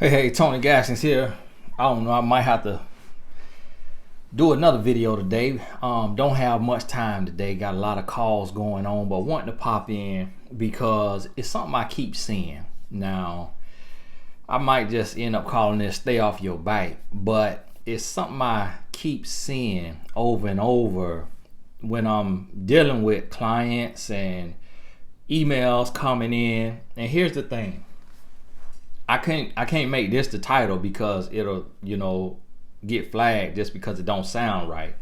Hey, Tony Gaskins here. I don't know, I might have to do another video today. Don't have much time today. Got a lot of calls going on, but wanting to pop in because it's something I keep seeing. Now, I might just end up calling this "Stay Off Your Bike," but it's something I keep seeing over and over when I'm dealing with clients and emails coming in. And here's the thing. I can't make this the title because it'll, get flagged just because it don't sound right.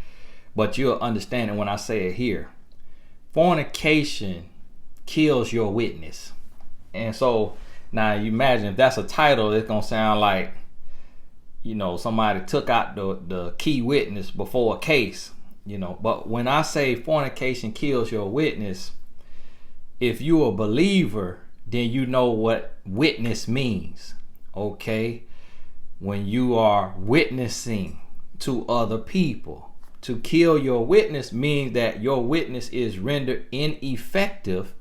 But you'll understand it when I say it here. Fornication kills your witness. And so now you imagine if that's a title, it's gonna sound like, somebody took out the key witness before a case. But when I say fornication kills your witness, if you're a believer, then you know what witness means, okay? When you are witnessing to other people. To kill your witness means that your witness is rendered ineffective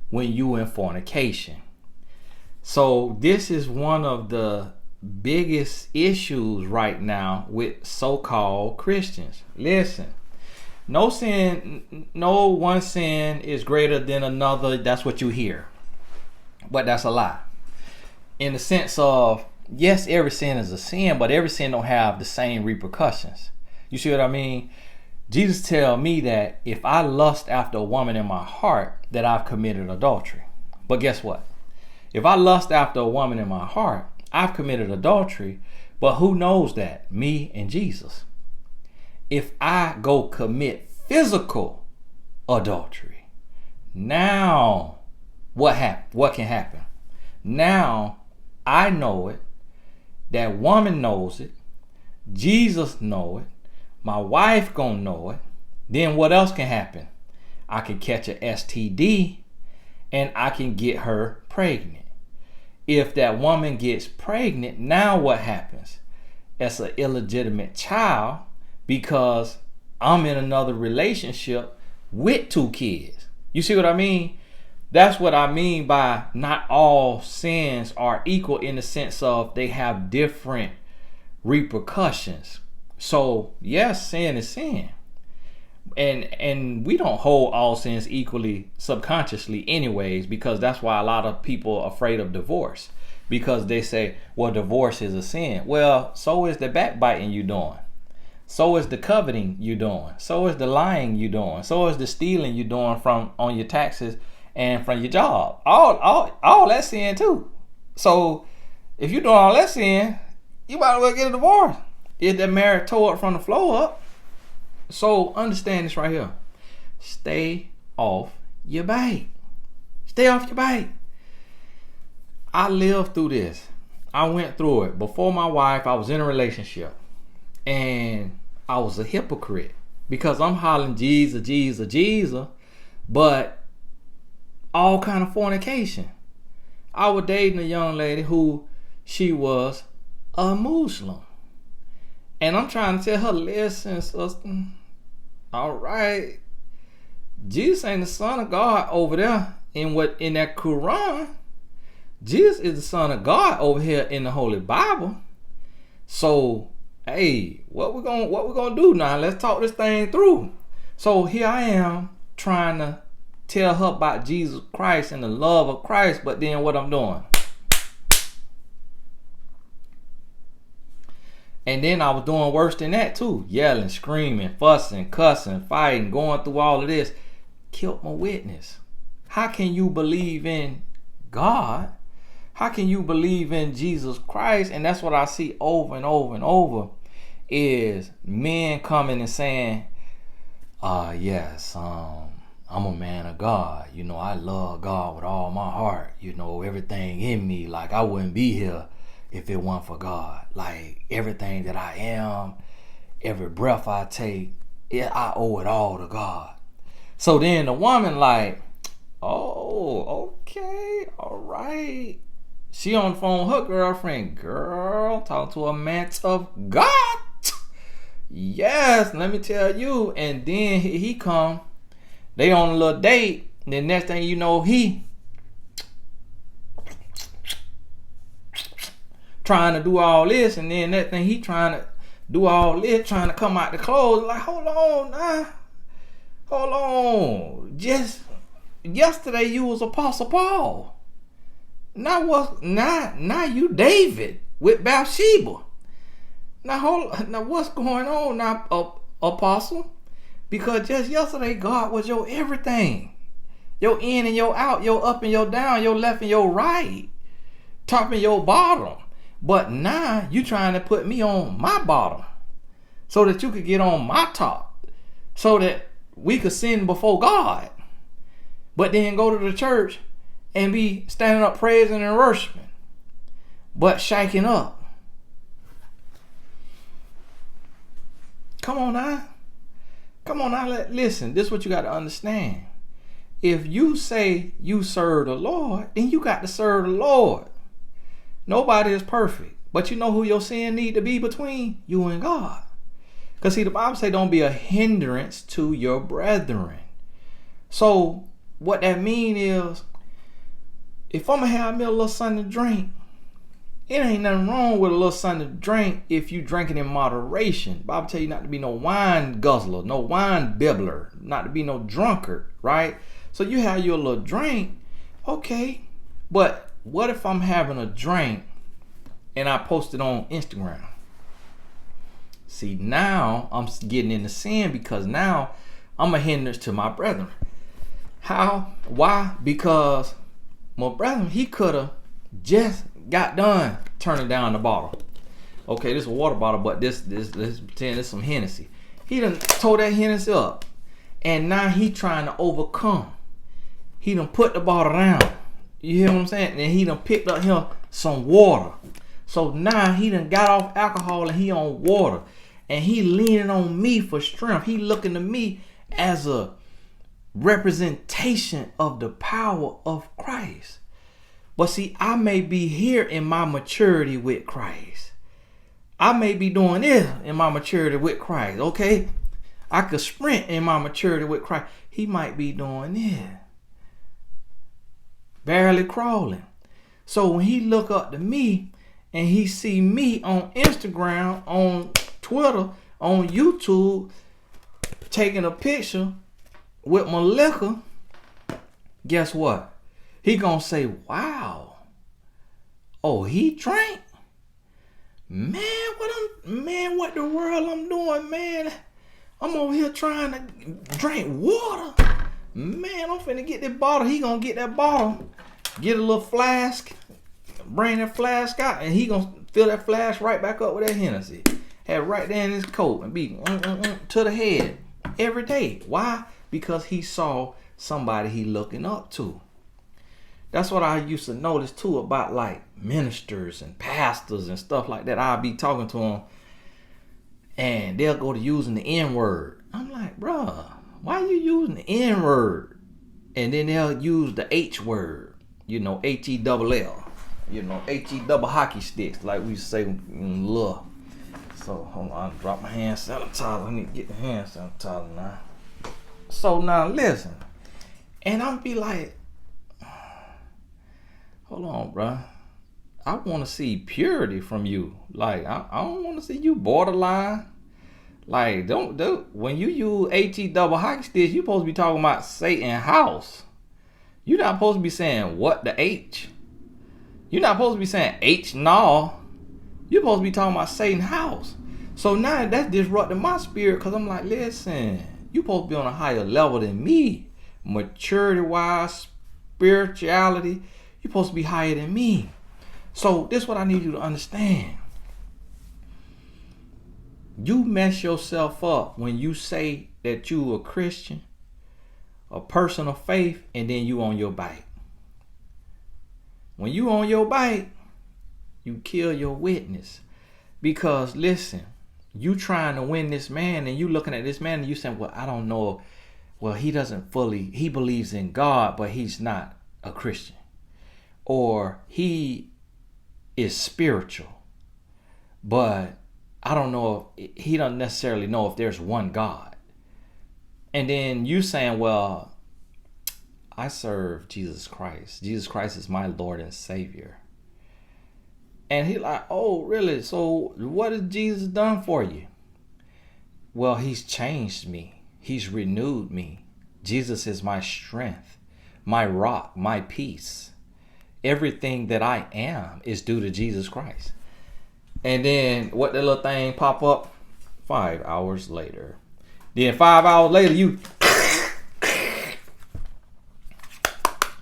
when you in fornication. So this is one of the biggest issues right now with so-called Christians. Listen, no one sin is greater than another. That's what you hear. But that's a lie. In the sense of, yes, every sin is a sin, but every sin don't have the same repercussions. You see what I mean? Jesus tell me that if I lust after a woman in my heart, that I've committed adultery. But guess what? If I lust after a woman in my heart, I've committed adultery. But who knows that? Me and Jesus. If I go commit physical adultery, now what can happen? Now I know it, that woman knows it, Jesus know it, my wife gonna know it. Then what else can happen? I can catch a STD and I can get her pregnant. If that woman gets pregnant, now what happens? It's an illegitimate child because I'm in another relationship with two kids. You see what I mean? That's what I mean by not all sins are equal in the sense of they have different repercussions. So yes, sin is sin. And we don't hold all sins equally subconsciously anyways, because that's why a lot of people are afraid of divorce. Because they say, well, divorce is a sin. Well, so is the backbiting you doing. So is the coveting you doing. So is the lying you doing. So is the stealing you doing from on your taxes and from your job. All that sin too. So if you're doing all that sin, you might as well get a divorce. If that marriage tore it from the floor up. So understand this right here. Stay off your bike. Stay off your bike. I lived through this. I went through it. Before my wife, I was in a relationship. And I was a hypocrite. Because I'm hollering Jesus, Jesus, Jesus. But all kind of fornication. I was dating a young lady who she was a Muslim. And I'm trying to tell her, listen, sister, all right, Jesus ain't the Son of God over there in that Quran. Jesus is the Son of God over here in the Holy Bible. So, hey, what we gonna do now? Let's talk this thing through. So here I am trying to tell her about Jesus Christ and the love of Christ, but then what I'm doing? And then I was doing worse than that too. Yelling, screaming, fussing, cussing, fighting, going through all of this. Killed my witness. How can you believe in God? How can you believe in Jesus Christ? And that's what I see over and over and over is men coming and saying, yes, I'm a man of God. I love God with all my heart. Everything in me. Like, I wouldn't be here if it weren't for God. Like, everything that I am, every breath I take, I owe it all to God. So then the woman like, oh, okay, all right. She on the phone with her girlfriend. Girl, talk to a man of God. Yes, let me tell you. And then he come. They on a little date. And the next thing you know, he trying to do all this, and then that thing he trying to do all this, trying to come out the clothes. Like, hold on, nah. Hold on. Just yesterday you was Apostle Paul. Now you David with Bathsheba. Now what's going on now, Apostle? Because just yesterday God was your everything. Your in and your out, your up and your down, your left and your right, top and your bottom. But now you trying to put me on my bottom so that you could get on my top, so that we could sin before God. But then go to the church and be standing up praising and worshiping, but shaking up. Come on now. Listen, this is what you got to understand. If you say you serve the Lord, then you got to serve the Lord. Nobody is perfect, but you know who your sin need to be between? You and God. Because see, the Bible say don't be a hindrance to your brethren. So what that mean is, if I'm going to have me a little something to drink, it ain't nothing wrong with a little something to drink if you drinking in moderation. The Bible tell you not to be no wine guzzler, no wine bibbler, not to be no drunkard, right? So you have your little drink, okay. But what if I'm having a drink and I post it on Instagram? See, now I'm getting into sin, because now I'm a hindrance to my brethren. How? Why? Because my brother, he could have just got done turning down the bottle. Okay, this is a water bottle, but let's pretend this some Hennessy. He done tore that Hennessy up, and now he trying to overcome. He done put the bottle down. You hear what I'm saying? And he done picked up him some water. So now he done got off alcohol and he on water. And he leaning on me for strength. He looking to me as a representation of the power of Christ. But see, I may be here in my maturity with Christ. I may be doing this in my maturity with Christ, okay? I could sprint in my maturity with Christ. He might be doing this. Barely crawling. So when he look up to me and he see me on Instagram, on Twitter, on YouTube, taking a picture with my liquor, guess what? He gonna say, wow, oh, he drank? Man, what the world I'm doing, man? I'm over here trying to drink water. Man, I'm finna get that bottle. He gonna get that bottle, get a little flask, bring that flask out, and he gonna fill that flask right back up with that Hennessy. Have right there in his coat and be to the head every day. Why? Because he saw somebody he looking up to. That's what I used to notice too about like ministers and pastors and stuff like that. I'll be talking to them and they'll go to using the N-word. I'm like, bruh, why you using the N-word? And then they'll use the H word, H-E-double-L, H-E-double hockey sticks, like we say in love. So hold on, I drop my hand sanitizer. I need to get the hand sanitizer now. So now listen, and I'll be like, hold on, bruh. I want to see purity from you. Like, I don't want to see you borderline. Like, don't when you use H-E double hockey sticks, you supposed to be talking about Satan's house. You're not supposed to be saying what the H. You're not supposed to be saying H no. You're supposed to be talking about Satan's house. So now that's disrupting my spirit, because I'm like, listen, you supposed to be on a higher level than me. Maturity-wise, spirituality, you're supposed to be higher than me. So this is what I need you to understand. You mess yourself up when you say that you a Christian, a person of faith, and then you on your bike. When you on your bike, you kill your witness. Because listen, you trying to win this man, and you looking at this man and you saying, well, I don't know. Well, he believes in God, but he's not a Christian. Or he is spiritual, but I don't know if he doesn't necessarily know if there's one God. And then you saying, well, I serve Jesus Christ. Jesus Christ is my Lord and Savior. And he like, oh, really? So what has Jesus done for you? Well, he's changed me. He's renewed me. Jesus is my strength, my rock, my peace. Everything that I am is due to Jesus Christ. And then what the little thing pop up? 5 hours later. Then 5 hours later, you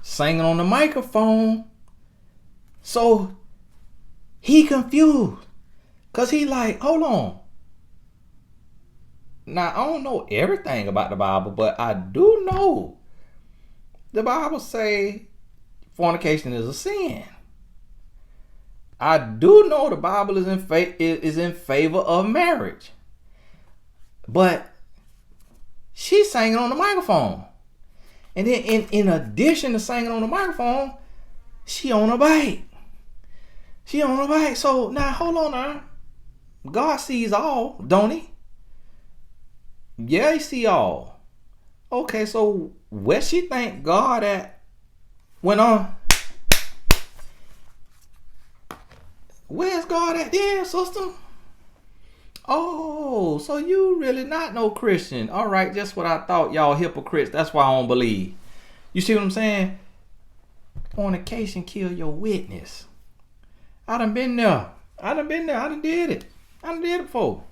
singing on the microphone. So he confused. Because he like, hold on. Now, I don't know everything about the Bible, but I do know the Bible say fornication is a sin. I do know the Bible is in favor of marriage. But she's singing on the microphone. And then in addition to singing on the microphone, she on a bike. She on a bike. So now, hold on now. God sees all, don't he? Yeah, he see all. Okay, so where she think God at went on? Where's God at then, sister? Oh, so you really not no Christian. All right, just what I thought. Y'all hypocrites. That's why I don't believe. You see what I'm saying? Fornication kill your witness. I done been there. I done did it. I done did it before.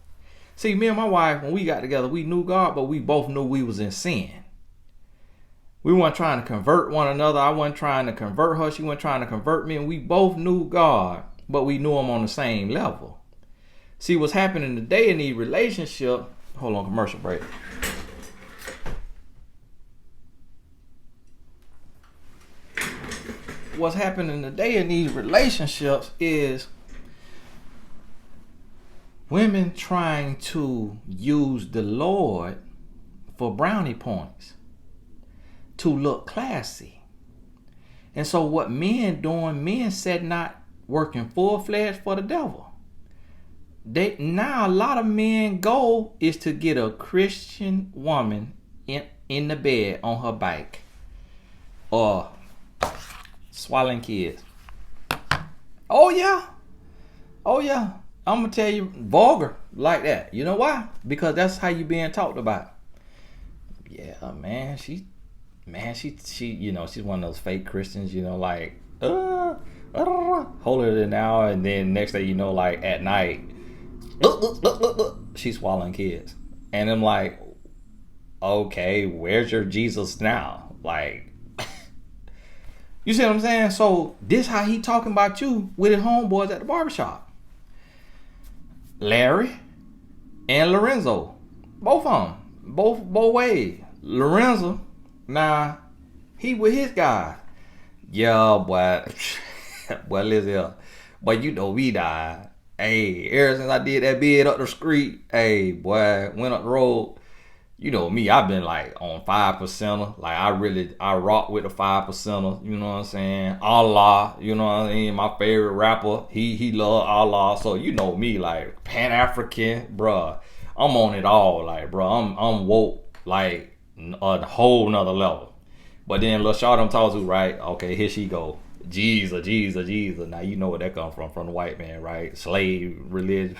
See, me and my wife, when we got together, we knew God, but we both knew we was in sin. We weren't trying to convert one another. I wasn't trying to convert her. She wasn't trying to convert me. And we both knew God, but we knew him on the same level. See, what's happening today in these relationships. Hold on, commercial break. What's happening today in these relationships is women trying to use the Lord for brownie points to look classy. And so what men doing, men said not working full-fledged for the devil. Now a lot of men goal is to get a Christian woman in the bed on her bike or swallowing kids. Oh yeah. I'm gonna tell you, vulgar like that. You know why? Because that's how you being talked about. Yeah, man. She, you know, she's one of those fake Christians. You know, like holier than thou, and then next thing you know, like at night, she's swallowing kids, and I'm like, okay, where's your Jesus now? Like, you see what I'm saying? So this how he talking about you with his homeboys at the barbershop. Larry and Lorenzo, both of them, both ways. Lorenzo, now he with his guys. Yeah, boy, boy, listen, but you know we died. Hey, ever since I did that bid up the street, hey, boy, went up the road. You know me, I've been like on 5%. Like I rock with the 5%. You know what I'm saying? Allah, you know what I mean? My favorite rapper, he love Allah. So you know me, like Pan-African, bruh. I'm on it all, like, bruh. I'm woke, like a whole nother level. But then Lil Shawty I'm talking to, right? Okay, here she go. Jesus. Now you know where that come from the white man, right? Slave religion.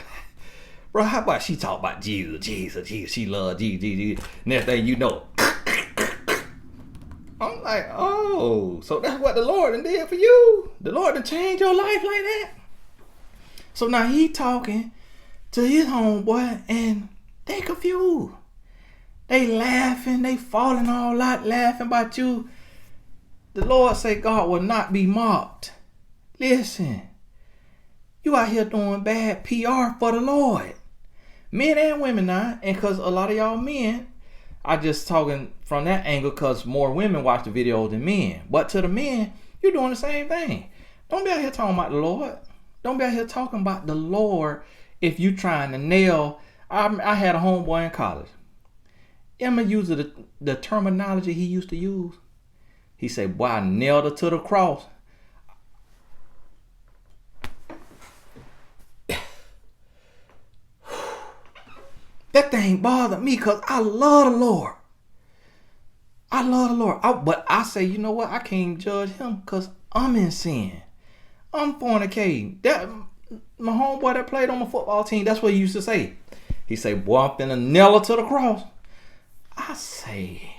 Bro, how about she talk about Jesus? She love Jesus. Next thing you know, I'm like, oh, so that's what the Lord done did for you? The Lord done changed your life like that? So now he talking to his homeboy, and they confused. They laughing, they falling all out, laughing about you. The Lord say God will not be mocked. Listen, you out here doing bad PR for the Lord. Men and women now, and because a lot of y'all men, I just talking from that angle because more women watch the videos than men. But to the men, you're doing the same thing. Don't be out here talking about the Lord. Don't be out here talking about the Lord if you trying to nail. I had a homeboy in college. Emma used the terminology he used to use. He said, boy, I nailed her to the cross. That thing bothered me because I love the Lord. But I say, you know what? I can't judge him because I'm in sin. I'm fornicating. my homeboy that played on my football team, that's what he used to say. He say, boy, I'm finna nail her to the cross. I say,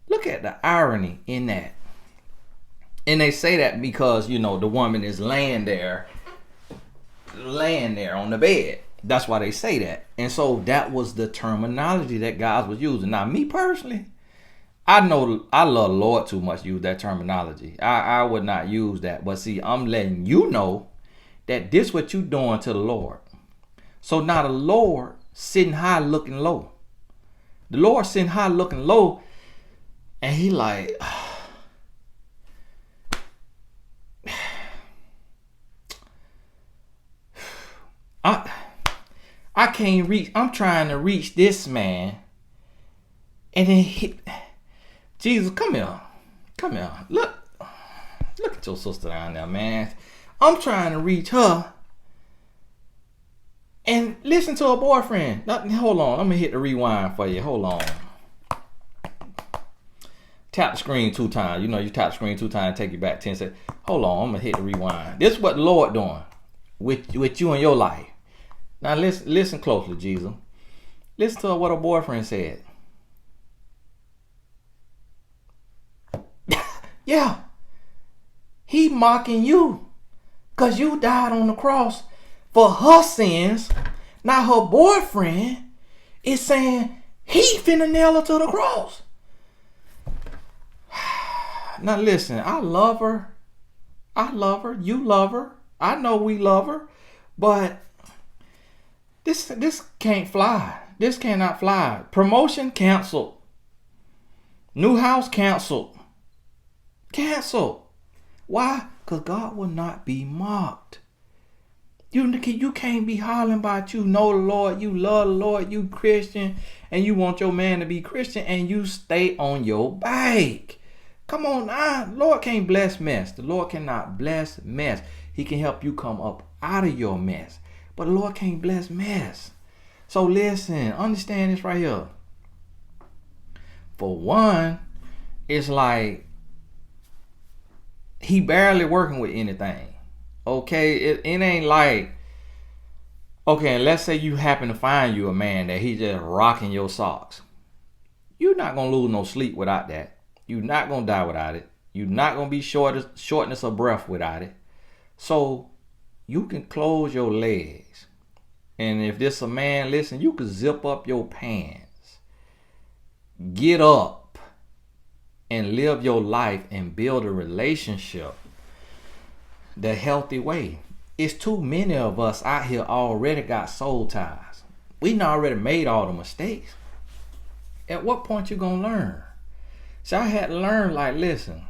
look at the irony in that. And they say that because, you know, the woman is laying there on the bed. That's why they say that. And so that was the terminology that God was using. Now, me personally, I know I love the Lord too much to use that terminology. I would not use that. But see, I'm letting you know that this what you doing to the Lord. So now the Lord sitting high looking low. The Lord sitting high looking low. And he like, I can't reach. I'm trying to reach this man. And then Jesus, come here. Come here. Look at your sister down there, man. I'm trying to reach her. And listen to her boyfriend. Hold on. I'm going to hit the rewind for you. Hold on. Tap the screen 2 times. You know, you tap the screen 2 times, take you back 10 seconds. Hold on. I'm going to hit the rewind. This is what the Lord doing with you in your life. Now listen closely, Jesus. Listen to what her boyfriend said. Yeah. He mocking you. Because you died on the cross for her sins. Now her boyfriend is saying he finna nail her to the cross. Now listen, I love her. You love her. I know we love her. But this can't fly. This cannot fly. Promotion canceled. New house canceled. Canceled. Why? Because God will not be mocked. You can't be hollering about you know the Lord, you love the Lord, you Christian, and you want your man to be Christian, and you stay on your bike. Come on now. Lord can't bless mess. The Lord cannot bless mess. He can help you come up out of your mess. But the Lord can't bless mess. So listen, understand this right here. For one, it's like he barely working with anything. Okay, it ain't like, okay, and let's say you happen to find you a man that he just rocking your socks. You're not going to lose no sleep without that. You're not going to die without it. You're not going to be shortness of breath without it. So you can close your legs. And if this a man, listen, you can zip up your pants. Get up and live your life and build a relationship the healthy way. It's too many of us out here already got soul ties. We done already made all the mistakes. At what point you gonna learn? So I had to learn, like, listen,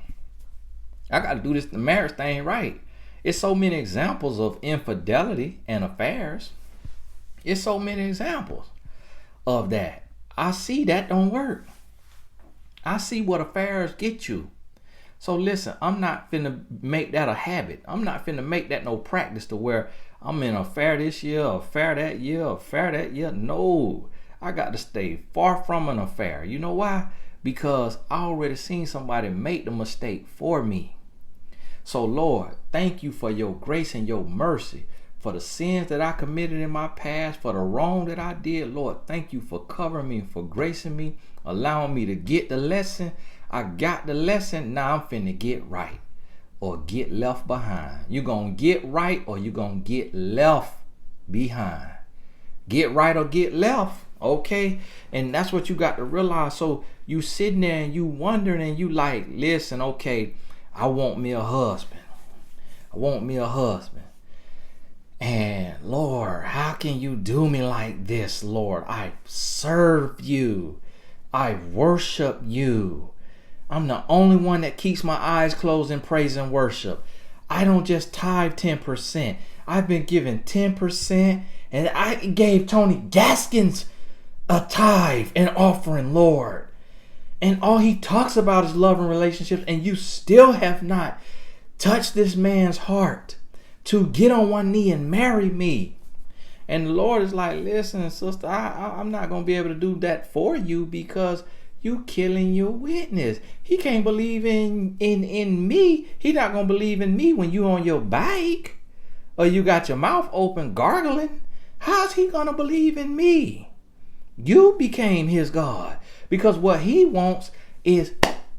I got to do the marriage thing right. It's so many examples of infidelity and affairs. It's so many examples of that. I see that don't work. I see what affairs get you. So listen, I'm not finna make that a habit. I'm not finna make that no practice to where I'm in an affair this year, affair that year, affair that year. No, I got to stay far from an affair. You know why? Because I already seen somebody make the mistake for me. So Lord, thank you for your grace and your mercy, for the sins that I committed in my past, for the wrong that I did. Lord, thank you for covering me, for gracing me, allowing me to get the lesson. I got the lesson. Now I'm finna get right or get left behind. You gonna get right or you gonna get left behind. Get right or get left. Okay. And that's what you got to realize. So you sitting there and you wondering and you like, listen, okay, I want me a husband. I want me a husband. And Lord, how can you do me like this, Lord? I serve you. I worship you. I'm the only one that keeps my eyes closed in praise and worship. I don't just tithe 10%. I've been given 10%, and I gave Tony Gaskins a tithe and offering, Lord. And all he talks about is love and relationships, and you still have not touched this man's heart to get on one knee and marry me. And the Lord is like, listen, sister, I'm not going to be able to do that for you because you killing your witness. He can't believe in me. He not going to believe in me when you on your bike. or you got your mouth open gargling, how's he gonna believe in me? You became his God, because what he wants is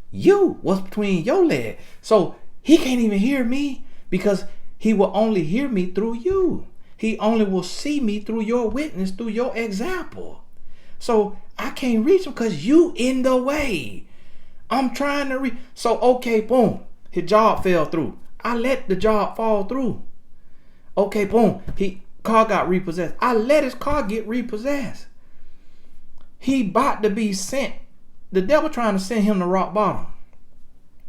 you, what's between your legs. So he can't even hear me, because he will only hear me through you. He only will see me through your witness, through your example. So I can't reach him because you in the way. I'm trying to reach. So, okay, boom. His job fell through. I let the job fall through. Okay, boom. Car got repossessed. I let his car get repossessed. He about to be sent. The devil trying to send him to rock bottom.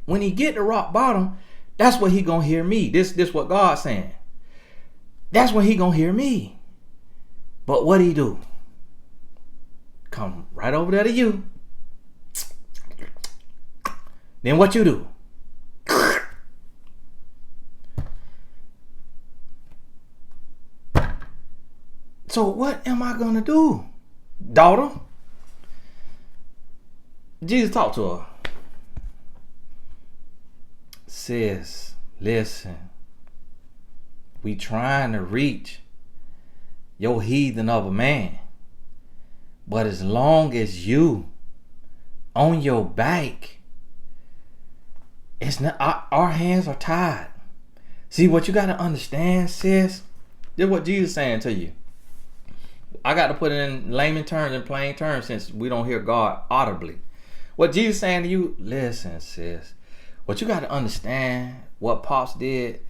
When he get to rock bottom, that's what he gonna hear me. This what God's saying. That's when he gonna hear me. But what he do? Come right over there to you. Then what you do? So what am I gonna do, daughter? Jesus talked to her. Sis, listen. We trying to reach your heathen of a man. But as long as you on your back, it's not, our hands are tied. See, what you got to understand, sis, this is what Jesus is saying to you. I got to put it in layman terms and plain terms, since we don't hear God audibly. What Jesus is saying to you, listen, sis, what you got to understand, what Pops did,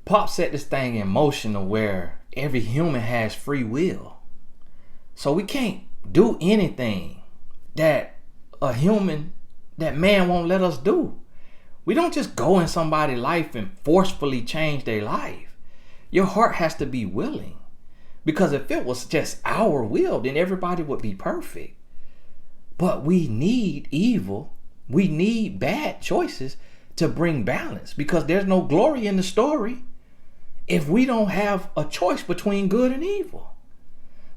Pops set this thing in motion to where every human has free will. So we can't do anything that man won't let us do. We don't just go in somebody's life and forcefully change their life. Your heart has to be willing. Because if it was just our will, then everybody would be perfect. But we need evil. We need bad choices to bring balance, because there's no glory in the story if we don't have a choice between good and evil.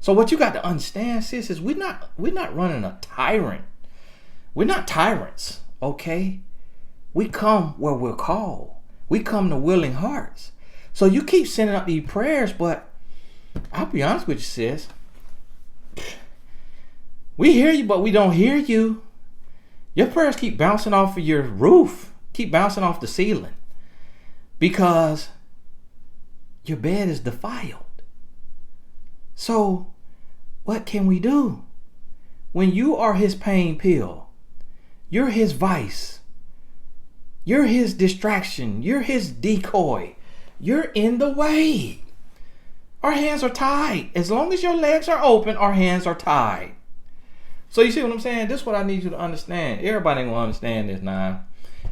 So what you got to understand, sis, is we're not running a tyrant. We're not tyrants, okay? We come where we're called. We come to willing hearts. So you keep sending up these prayers, but I'll be honest with you, sis. We hear you, but we don't hear you. Your prayers keep bouncing off of your roof, keep bouncing off the ceiling, because your bed is defiled. So what can we do? When you are his pain pill, you're his vice, you're his distraction, you're his decoy, you're in the way. Our hands are tied. As long as your legs are open, our hands are tied. So you see what I'm saying? This is what I need you to understand. Everybody ain't gonna understand this now.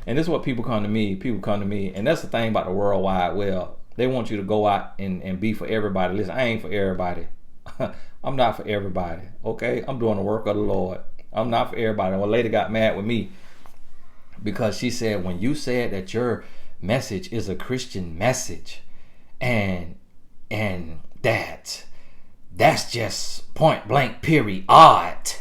And this is what people come to me. People come to me. And that's the thing about the World Wide Web. They want you to go out and be for everybody. Listen, I ain't for everybody. I'm not for everybody. Okay? I'm doing the work of the Lord. I'm not for everybody. Well, a lady got mad with me because she said, when you said that your message is a Christian message, and that's just point blank period odd.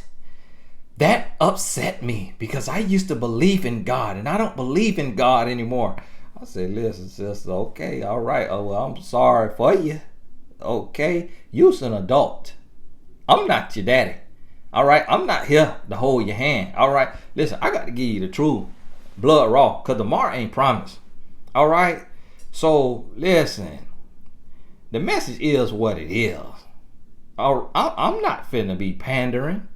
That upset me, because I used to believe in God and I don't believe in God anymore. I said, listen, sister, okay, all right. Oh, well, I'm sorry for you. Okay, you's an adult. I'm not your daddy. All right, I'm not here to hold your hand. All right, listen, I got to give you the truth, blood raw, because tomorrow ain't promised. All right, so listen, the message is what it is. I'm not finna be pandering.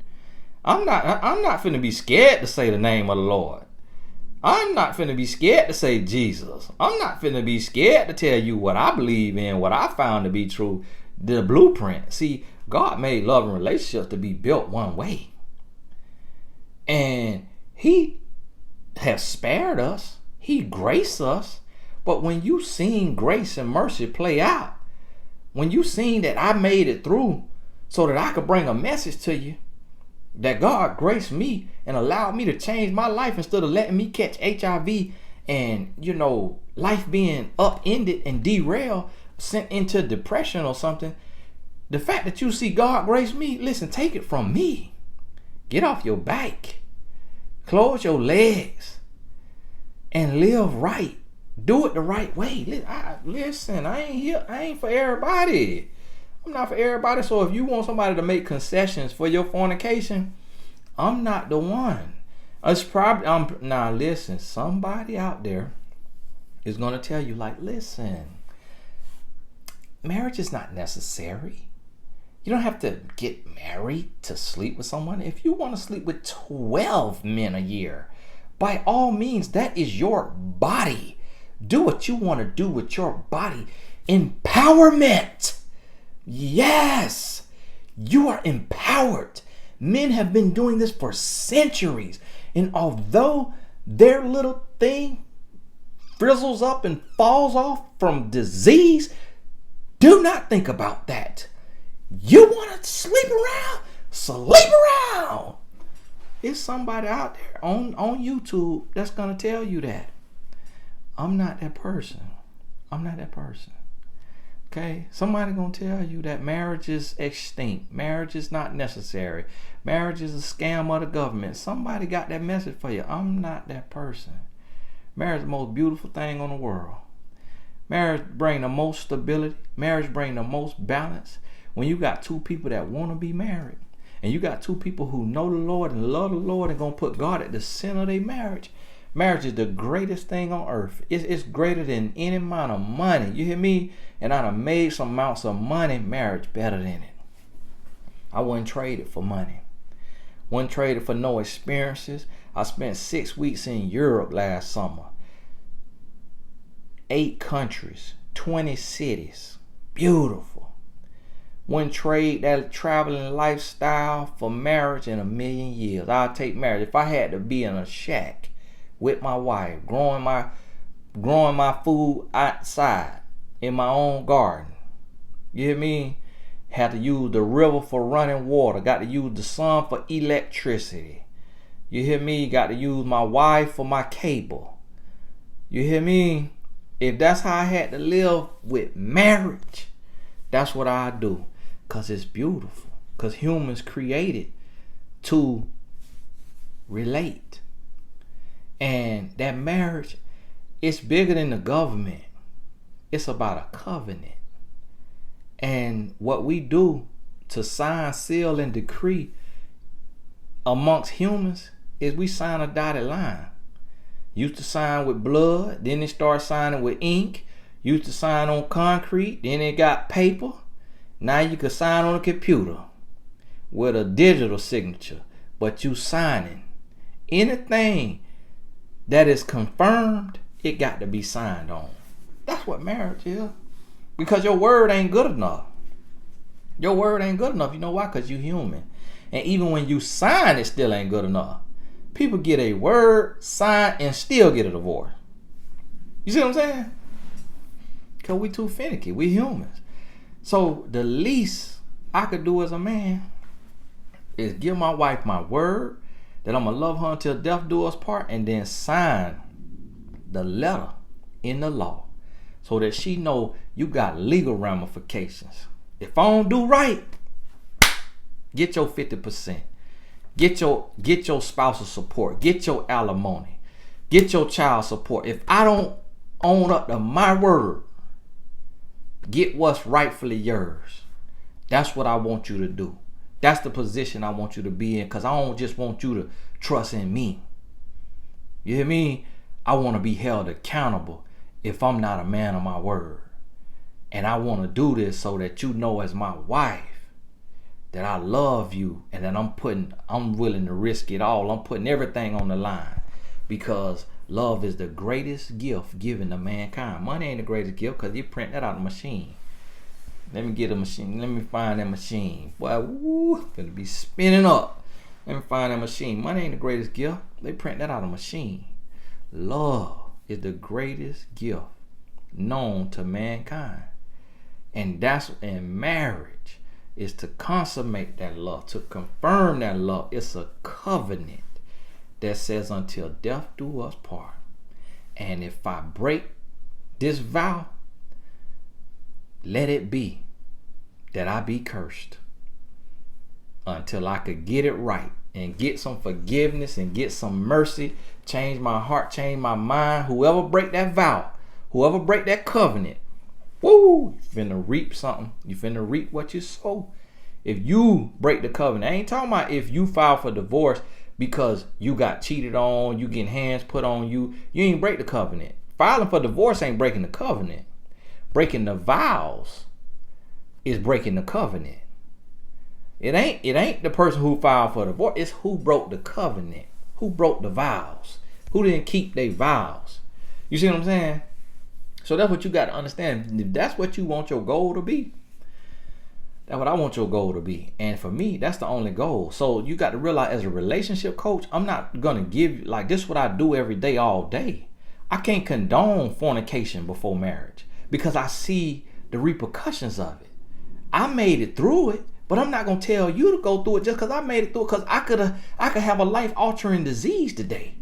I'm not finna be scared to say the name of the Lord. I'm not finna be scared to say Jesus. I'm not finna be scared to tell you what I believe in, what I found to be true, the blueprint. See, God made love and relationships to be built one way. And he has spared us. He graced us. But when you seen grace and mercy play out, when you seen that I made it through so that I could bring a message to you, that God graced me and allowed me to change my life instead of letting me catch HIV and, life being upended and derailed, sent into depression or something. The fact that you see God grace me, listen, take it from me. Get off your back. Close your legs and live right. Do it the right way. Listen, I ain't here. I ain't for everybody. I'm not for everybody. So if you want somebody to make concessions for your fornication, I'm not the one. It's probably now. Listen, somebody out there is gonna tell you, like, listen, marriage is not necessary. You don't have to get married to sleep with someone. If you want to sleep with 12 men a year, by all means, that is your body. Do what you want to do with your body. Empowerment. Yes, you are empowered. Men have been doing this for centuries. And although their little thing frizzles up and falls off from disease, do not think about that. You want to sleep around? Sleep around. There's somebody out there on YouTube that's going to tell you that. I'm not that person. I'm not that person. Okay? Somebody going to tell you that marriage is extinct. Marriage is not necessary. Marriage is a scam of the government. Somebody got that message for you. I'm not that person. Marriage is the most beautiful thing on the world. Marriage brings the most stability. Marriage brings the most balance. When you got two people that want to be married, and you got two people who know the Lord and love the Lord and going to put God at the center of their marriage, marriage is the greatest thing on earth. It's greater than any amount of money. You hear me? And I done made some amounts of money. Marriage better than it. I wouldn't trade it for money. Wouldn't trade it for no experiences. I spent 6 weeks in Europe last summer. 8 countries, 20 cities. Beautiful. Wouldn't trade that traveling lifestyle for marriage in a million years. I'll take marriage. If I had to be in a shack with my wife, growing my food outside in my own garden. You hear me? Had to use the river for running water. Got to use the sun for electricity. You hear me? Got to use my wife for my cable. You hear me? If that's how I had to live with marriage, that's what I do. Because it's beautiful. Because humans created to relate. And that marriage, it's bigger than the government. It's about a covenant. And what we do to sign, seal, and decree amongst humans is we sign a dotted line. Used to sign with blood, then they start signing with ink. Used to sign on concrete, then they got paper. Now you can sign on a computer with a digital signature, but you signing. Anything that is confirmed, it got to be signed on. That's what marriage is. Because your word ain't good enough. Your word ain't good enough. You know why? Because you human. And even when you sign, it still ain't good enough. People get a word, sign, and still get a divorce. You see what I'm saying? Because we too finicky. We humans. So the least I could do as a man is give my wife my word that I'm going to love her until death do us part, and then sign the letter in the law so that she know you got legal ramifications. If I don't do right, get your 50%. Get your spousal support. Get your alimony. Get your child support. If I don't own up to my word, get what's rightfully yours. That's what I want you to do. That's the position I want you to be in, because I don't just want you to trust in me. You hear me? I want to be held accountable if I'm not a man of my word. And I want to do this so that you know as my wife that I love you and that I'm willing to risk it all. I'm putting everything on the line because love is the greatest gift given to mankind. Money ain't the greatest gift because you print that out of a machine. Let me get a machine. Let me find that machine. Boy, woo, gonna be spinning up. Let me find that machine. Money ain't the greatest gift. They print that out of a machine. Love is the greatest gift known to mankind. And that's in marriage is to consummate that love, to confirm that love. It's a covenant that says until death do us part. And if I break this vow, let it be that I be cursed until I could get it right and get some forgiveness and get some mercy, change my heart, change my mind. Whoever break that vow, Whoever break that covenant, woo, you finna reap something. You finna reap what you sow. If you break the covenant, I ain't talking about if you file for divorce because you got cheated on, you getting hands put on you. You ain't break the covenant. Filing for divorce ain't breaking the covenant. Breaking the vows is breaking the covenant. It ain't the person who filed for divorce. It's who broke the covenant, who broke the vows, who didn't keep their vows. You see what I'm saying? So that's what you got to understand. If that's what you want your goal to be, that's what I want your goal to be. And for me, that's the only goal. So you got to realize, as a relationship coach, I'm not going to give you, like, this is what I do every day, all day. I can't condone fornication before marriage because I see the repercussions of it. I made it through it, but I'm not going to tell you to go through it just because I made it through it, because I could have a life-altering disease today.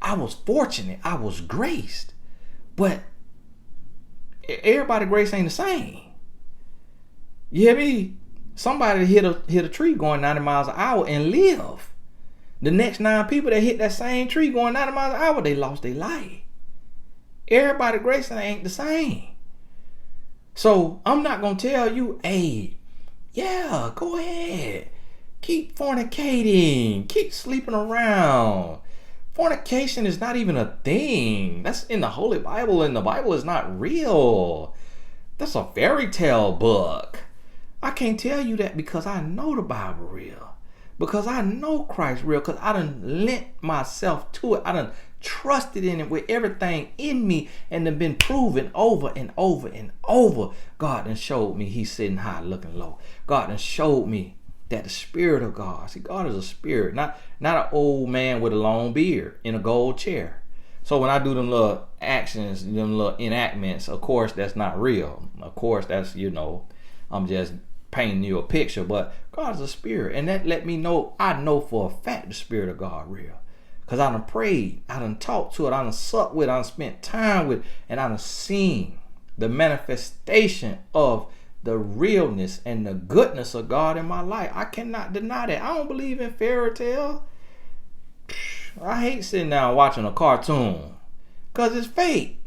I was fortunate. I was graced. But everybody's grace ain't the same. You hear me? Somebody hit a tree going 90 miles an hour and live. The next 9 people that hit that same tree going 90 miles an hour, they lost their life. Everybody's grace ain't the same. So I'm not going to tell you, hey, yeah, go ahead. Keep fornicating. Keep sleeping around. Fornication is not even a thing. That's in the Holy Bible, and the Bible is not real. That's a fairy tale book. I can't tell you that because I know the Bible real. Because I know Christ real. Because I done lent myself to it. I done trusted in it with everything in me, and then been proven over and over and over. God done showed me he's sitting high looking low. God done showed me that the Spirit of God, see, God is a spirit, not an old man with a long beard in a gold chair. So when I do them little actions, them little enactments, of course that's not real. Of course that's, I'm just painting you a picture. But God is a spirit, and that let me know, I know for a fact the Spirit of God real. Because I done prayed, I done talked to it, I done supped with it, I done spent time with it, and I done seen the manifestation of the realness and the goodness of God in my life. I cannot deny that. I don't believe in fairy tale. I hate sitting down watching a cartoon because it's fake.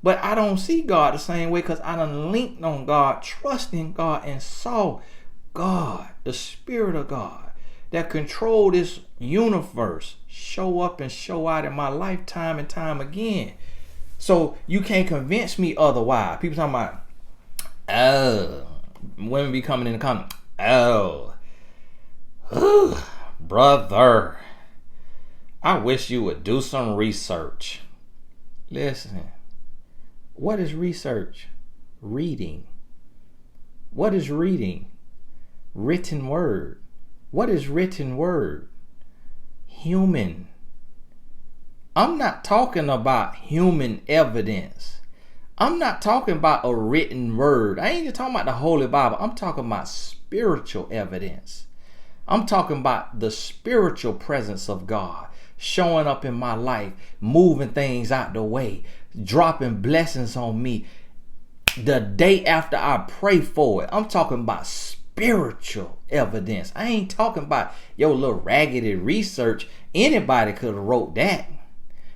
But I don't see God the same way because I done linked on God, trusting God, and saw God, the Spirit of God that control this universe, show up and show out in my life time and time again. So you can't convince me otherwise. People talking about, women be coming in the comments, brother, I wish you would do some research. Listen, what is research? Reading. What is reading? Written word. What is written word? Human. I'm not talking about human evidence. I'm not talking about a written word. I ain't just talking about the Holy Bible. I'm talking about spiritual evidence. I'm talking about the spiritual presence of God showing up in my life, moving things out the way, dropping blessings on me the day after I pray for it. I'm talking about spiritual evidence. I ain't talking about your little raggedy research. Anybody could have wrote that.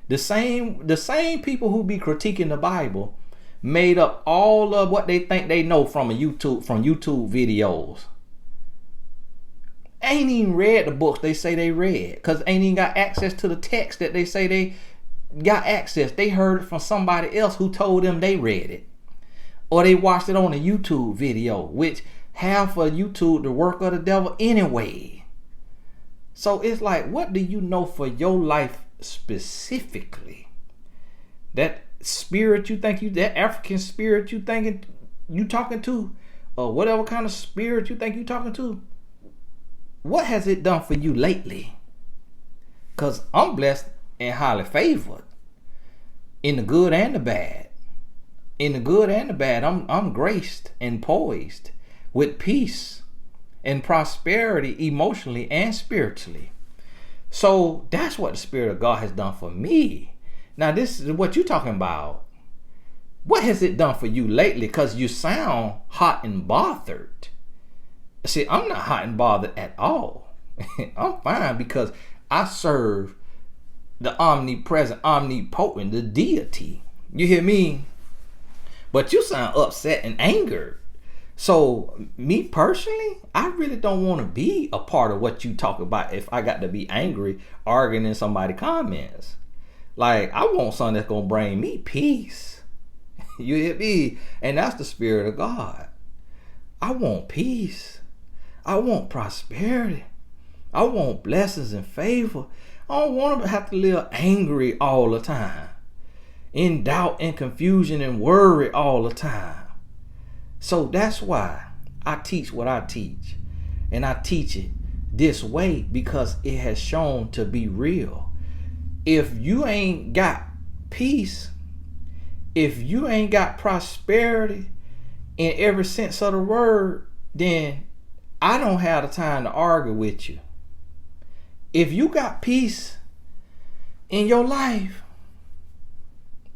The same people who be critiquing the Bible made up all of what they think they know from YouTube videos. Ain't even read the books they say they read, because ain't even got access to the text that they say they got access. They heard it from somebody else who told them they read it, or they watched it on a YouTube video, which half of YouTube the work of the devil anyway. So it's like, what do you know for your life specifically? That spirit you think that African spirit you thinking you talking to, or whatever kind of spirit you think you talking to, what has it done for you lately? Because I'm blessed and highly favored in the good and the bad. In the good and the bad, I'm graced and poised with peace and prosperity emotionally and spiritually. So that's what the Spirit of God has done for me. Now this is what you're talking about. What has it done for you lately? Because you sound hot and bothered. See, I'm not hot and bothered at all. I'm fine because I serve the omnipresent, omnipotent, the deity. You hear me? But you sound upset and angered. So me personally, I really don't want to be a part of what you talk about if I got to be angry arguing in somebody's comments. Like, I want something that's going to bring me peace. You hear me? And that's the Spirit of God. I want peace. I want prosperity. I want blessings and favor. I don't want to have to live angry all the time, in doubt and confusion and worry all the time. So that's why I teach what I teach. And I teach it this way because it has shown to be real. If you ain't got peace, if you ain't got prosperity in every sense of the word, then I don't have the time to argue with you. If you got peace in your life,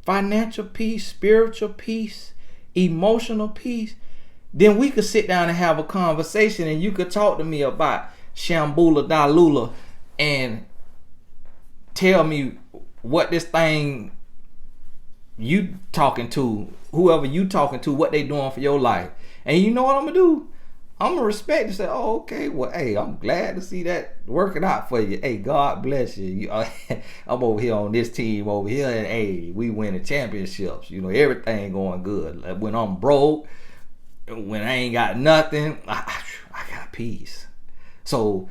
financial peace, spiritual peace, emotional peace, then we could sit down and have a conversation and you could talk to me about Shambula Dalula and tell me what this thing you talking to, whoever you talking to, what they doing for your life. And you know what I'm gonna do? I'm gonna respect and say, oh, okay, well, hey, I'm glad to see that working out for you. Hey, God bless you. I'm over here on this team over here, and hey, we winning championships. You know, everything going good. Like when I'm broke, when I ain't got nothing, I got peace. So,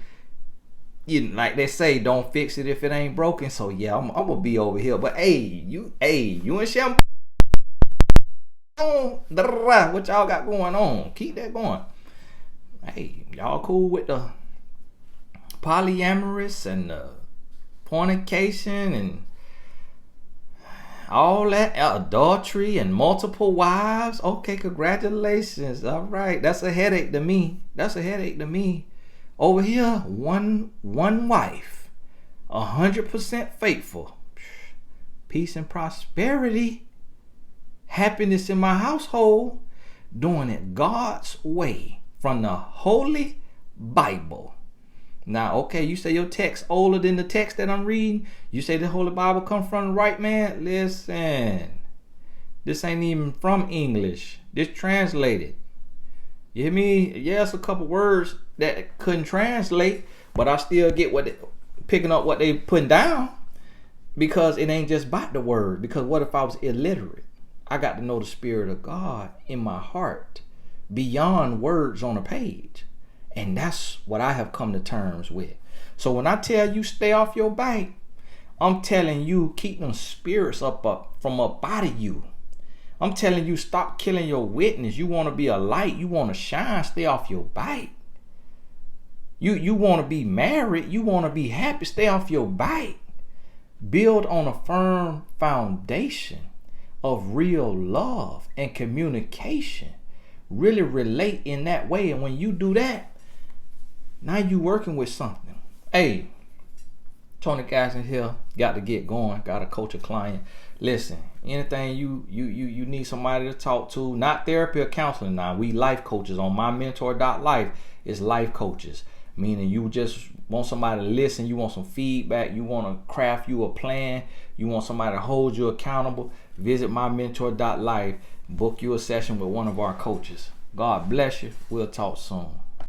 like they say, don't fix it if it ain't broken. So yeah, I'm gonna be over here. But hey, you and Sham, what y'all got going on? Keep that going. Hey, y'all cool with the polyamorous and the fornication and all that, adultery and multiple wives? Okay, congratulations. All right, that's a headache to me. Over here, one wife, 100% faithful, peace and prosperity, happiness in my household, doing it God's way. From the Holy Bible. Now, okay, you say your text older than the text that I'm reading. You say the Holy Bible come from the right man. Listen, this ain't even from English. This translated. You hear me? Yes, a couple words that couldn't translate, but I still get picking up what they putting down, because it ain't just about the word. Because what if I was illiterate? I got to know the Spirit of God in my heart, beyond words on a page. And that's what I have come to terms with. So when I tell you stay off your bike, I'm telling you keep them spirits up from up out of you. I'm telling you stop killing your witness. You want to be a light, you want to shine, stay off your bike. You want to be married, you want to be happy, stay off your bike. Build on a firm foundation of real love and communication. Really relate in that way. And when you do that, now you working with something. Hey, Tony Gasson here. Got to get going. Got to coach a client. Listen, anything you need somebody to talk to, not therapy or counseling now. We life coaches on mymentor.life. It's life coaches. Meaning you just want somebody to listen. You want some feedback. You want to craft you a plan. You want somebody to hold you accountable. Visit mymentor.life. Book you a session with one of our coaches. God bless you. We'll talk soon.